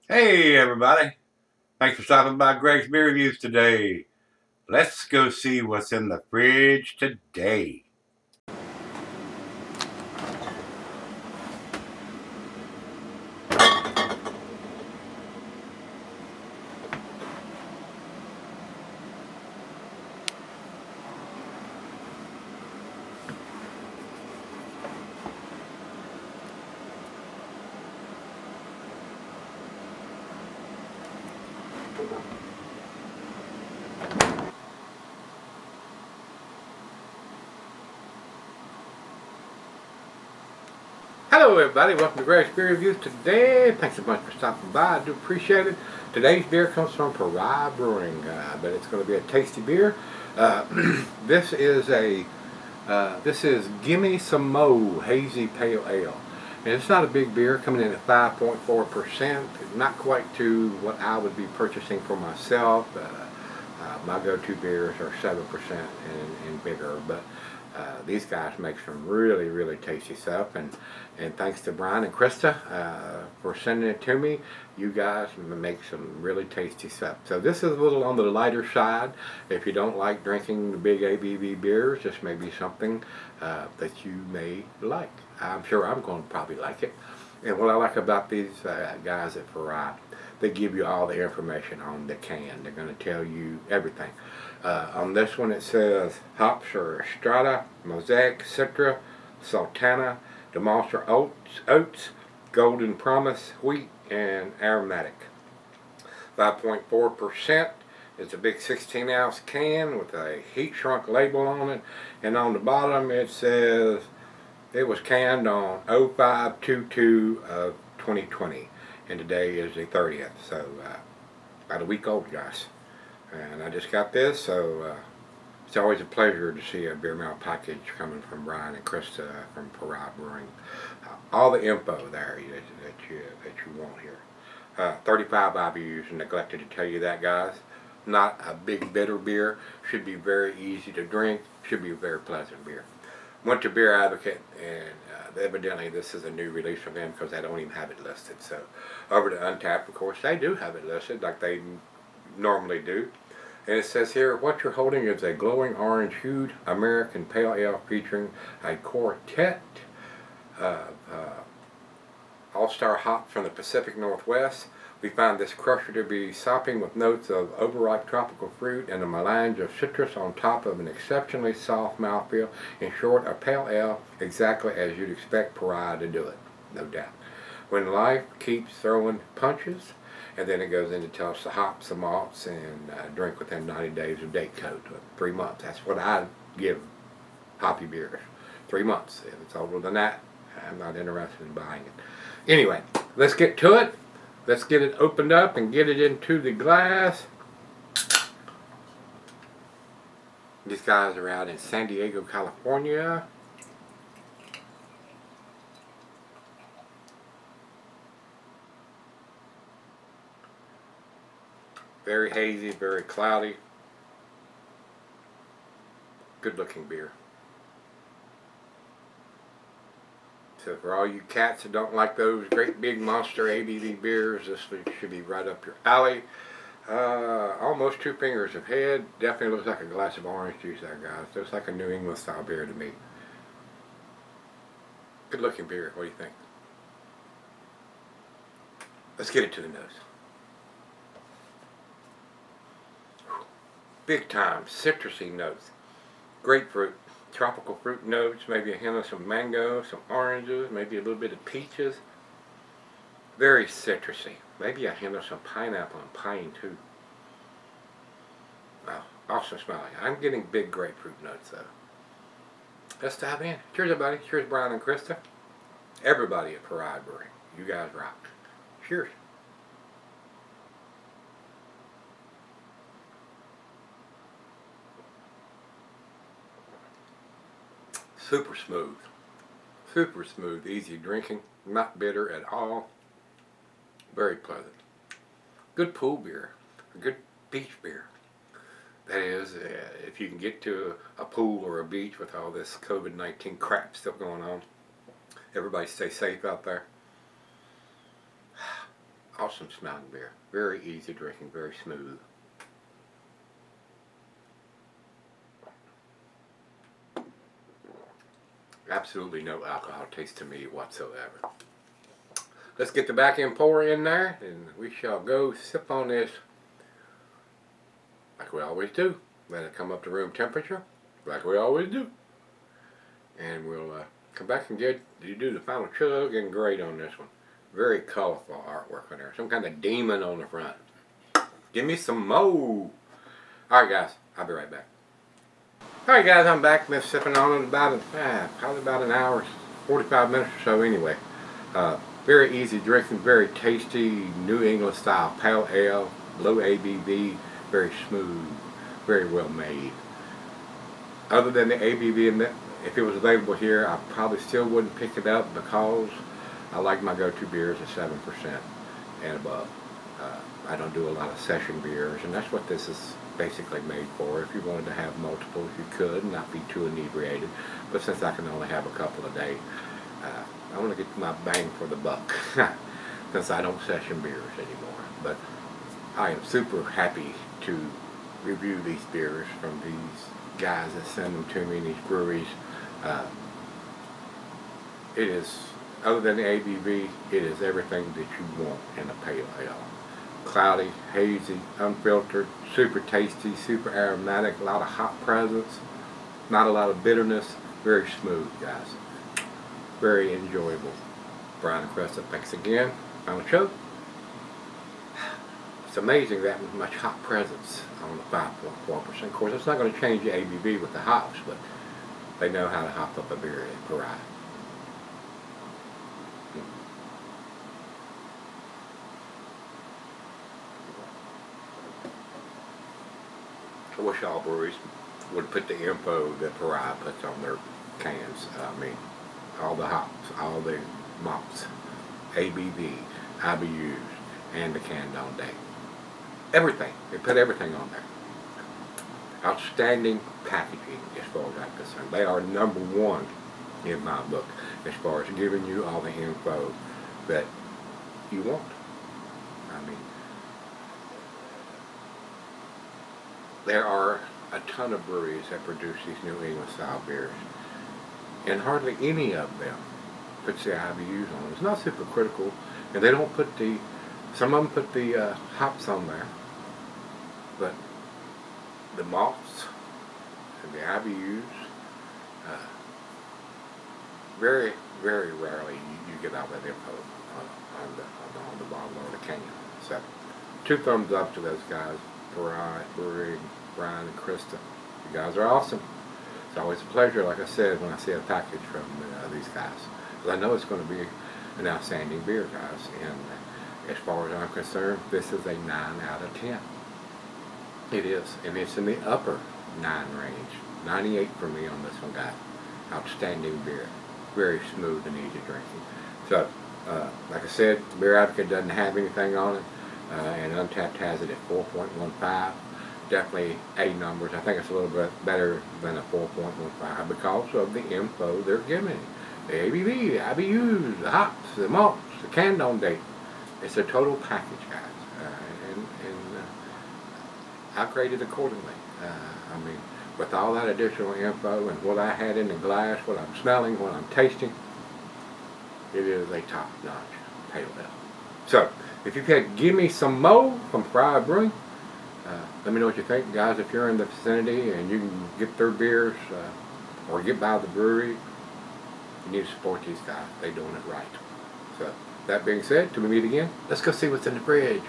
Hey everybody, thanks for stopping by Gregsbeerreviews today. Let's go see what's in the fridge today. Hello everybody, welcome to Gregsbeerreviews today. Thanks a bunch for stopping by, I do appreciate it. Today's beer comes from Pariah Brewing, but it's going to be a tasty beer. This is Gimme Some Mo Hazy Pale Ale. And it's not a big beer, coming in at 5.4%. Not quite to what I would be purchasing for myself. My go-to beers are 7% and bigger, but these guys make some really tasty stuff, and thanks to Brian and Krista for sending it to me. You guys make some really tasty stuff. So this is a little on the lighter side. If you don't like drinking the big ABV beers, this may be something that you may like. I'm sure I'm going to probably like it. And what I like about these guys at Pariah, they give you all the information on the can. They're going to tell you everything. On this one it says hops are Strata, Mosaic, Citra, Sultana, Demonster Oats, Golden Promise, Wheat, and Aromatic. 5.4%. It's a big 16-ounce can with a heat shrunk label on it, and on the bottom it says it was canned on 05/22 of 2020, and today is the 30th, so about a week old, guys. And I just got this, so it's always a pleasure to see a beer mail package coming from Brian and Krista from Pariah Brewing. All the info there that you want here. 35 IBUs, and neglected to tell you that, guys. Not a big bitter beer. Should be very easy to drink. Should be a very pleasant beer. Went to Beer Advocate, and evidently this is a new release from them because they don't even have it listed. So over to Untappd, of course, they do have it listed like they normally do. And it says here, what you're holding is a glowing orange hued American Pale Ale featuring a quartet of all-star hops from the Pacific Northwest. We find this crusher to be sopping with notes of overripe tropical fruit and a melange of citrus on top of an exceptionally soft mouthfeel. In short, a pale ale exactly as you'd expect Pariah to do it, no doubt. When life keeps throwing punches, and then it goes in to tell us the hops, the malts, and drink within 90 days of date code, 3 months. That's what I give hoppy beers, 3 months. If it's older than that, I'm not interested in buying it. Anyway, let's get to it. Let's get it opened up and get it into the glass. These guys are out in San Diego, California. Very hazy, very cloudy. Good looking beer. So for all you cats that don't like those great big monster ABV beers, this should be right up your alley. Almost 2 fingers of head. Definitely looks like a glass of orange juice there, guys. Looks like a New England style beer to me. Good looking beer. What do you think? Let's get it to the nose. Big time citrusy notes. Grapefruit, tropical fruit notes, maybe a hint of some mango, some oranges, maybe a little bit of peaches. Very citrusy. Maybe a hint of some pineapple and pine too. Wow, awesome smelling. I'm getting big grapefruit notes though. Let's dive in. Cheers everybody. Cheers Brian and Krista. Everybody at Pariah Brewing. You guys rock. Cheers. Super smooth. Super smooth, easy drinking, not bitter at all. Very pleasant. Good pool beer, a good beach beer. That is, if you can get to a pool or a beach with all this COVID-19 crap still going on. Everybody stay safe out there. Awesome. awesome smelling beer. Very easy drinking, very smooth. Absolutely no alcohol taste to me whatsoever. Let's get the back end pour in there, and we shall go sip on this like we always do. Let it come up to room temperature, like we always do. And we'll come back and do the final chug and grade on this one. Very colorful artwork on there. Some kind of demon on the front. Give me some more. Alright guys, I'll be right back. Alright guys, I'm back. Been sipping on it probably about an hour, 45 minutes or so anyway. Very easy drinking, very tasty, New England style pale ale, low ABV, very smooth, very well made. Other than the ABV, if it was available here, I probably still wouldn't pick it up because I like my go-to beers at 7% and above. I don't do a lot of session beers, and that's what this is basically made for. If you wanted to have multiples, you could, and not be too inebriated. But since I can only have a couple a day, I want to get my bang for the buck since I don't session beers anymore. But I am super happy to review these beers from these guys that send them to me in these breweries. It is, other than the ABV, it is everything that you want in a pale ale. Cloudy, hazy, unfiltered, super tasty, super aromatic, a lot of hop presence, not a lot of bitterness, very smooth, guys. Very enjoyable. Brian and Krista, thanks again. Final chug. It's amazing that much hop presence on the 5.4%. Of course, it's not going to change the ABV with the hops, but they know how to hop up a beer at Pariah. I wish all breweries would put the info that Pariah puts on their cans. I mean, all the hops, all the malts, ABV, IBUs, and the canned on date. Everything. They put everything on there. Outstanding packaging as far as I'm concerned. They are number one in my book as far as giving you all the info that you want. I mean, there are a ton of breweries that produce these New England style beers, and hardly any of them puts the IBUs on. It's not super critical, and they don't put the, some of them put the hops on there, but the malts and the IBUs, very, very rarely you get all that info on the bottle or the can. So, 2 thumbs up to those guys, Pariah Brewing, Brian and Krista. You guys are awesome. It's always a pleasure, like I said, when I see a package from these guys. Because I know it's going to be an outstanding beer, guys. And as far as I'm concerned, this is a 9 out of 10. It is. And it's in the upper 9 range. 98 for me on this one, guys. Outstanding beer. Very smooth and easy drinking. So, like I said, Beer Advocate doesn't have anything on it. And Untapped has it at 4.15. Definitely A numbers. I think it's a little bit better than a 4.15 because of the info they're giving. The ABV, the IBUs, the hops, the malts, the canned on date. It's a total package, guys. And I graded accordingly. I mean, with all that additional info and what I had in the glass, what I'm smelling, what I'm tasting, it is a top-notch pale ale. So, if you've had Gimme Some Mo from Pariah Brewing, let me know what you think, guys. If you're in the vicinity and you can get their beers or get by the brewery, you need to support these guys. They're doing it right. So, that being said, till we meet again, let's go see what's in the fridge.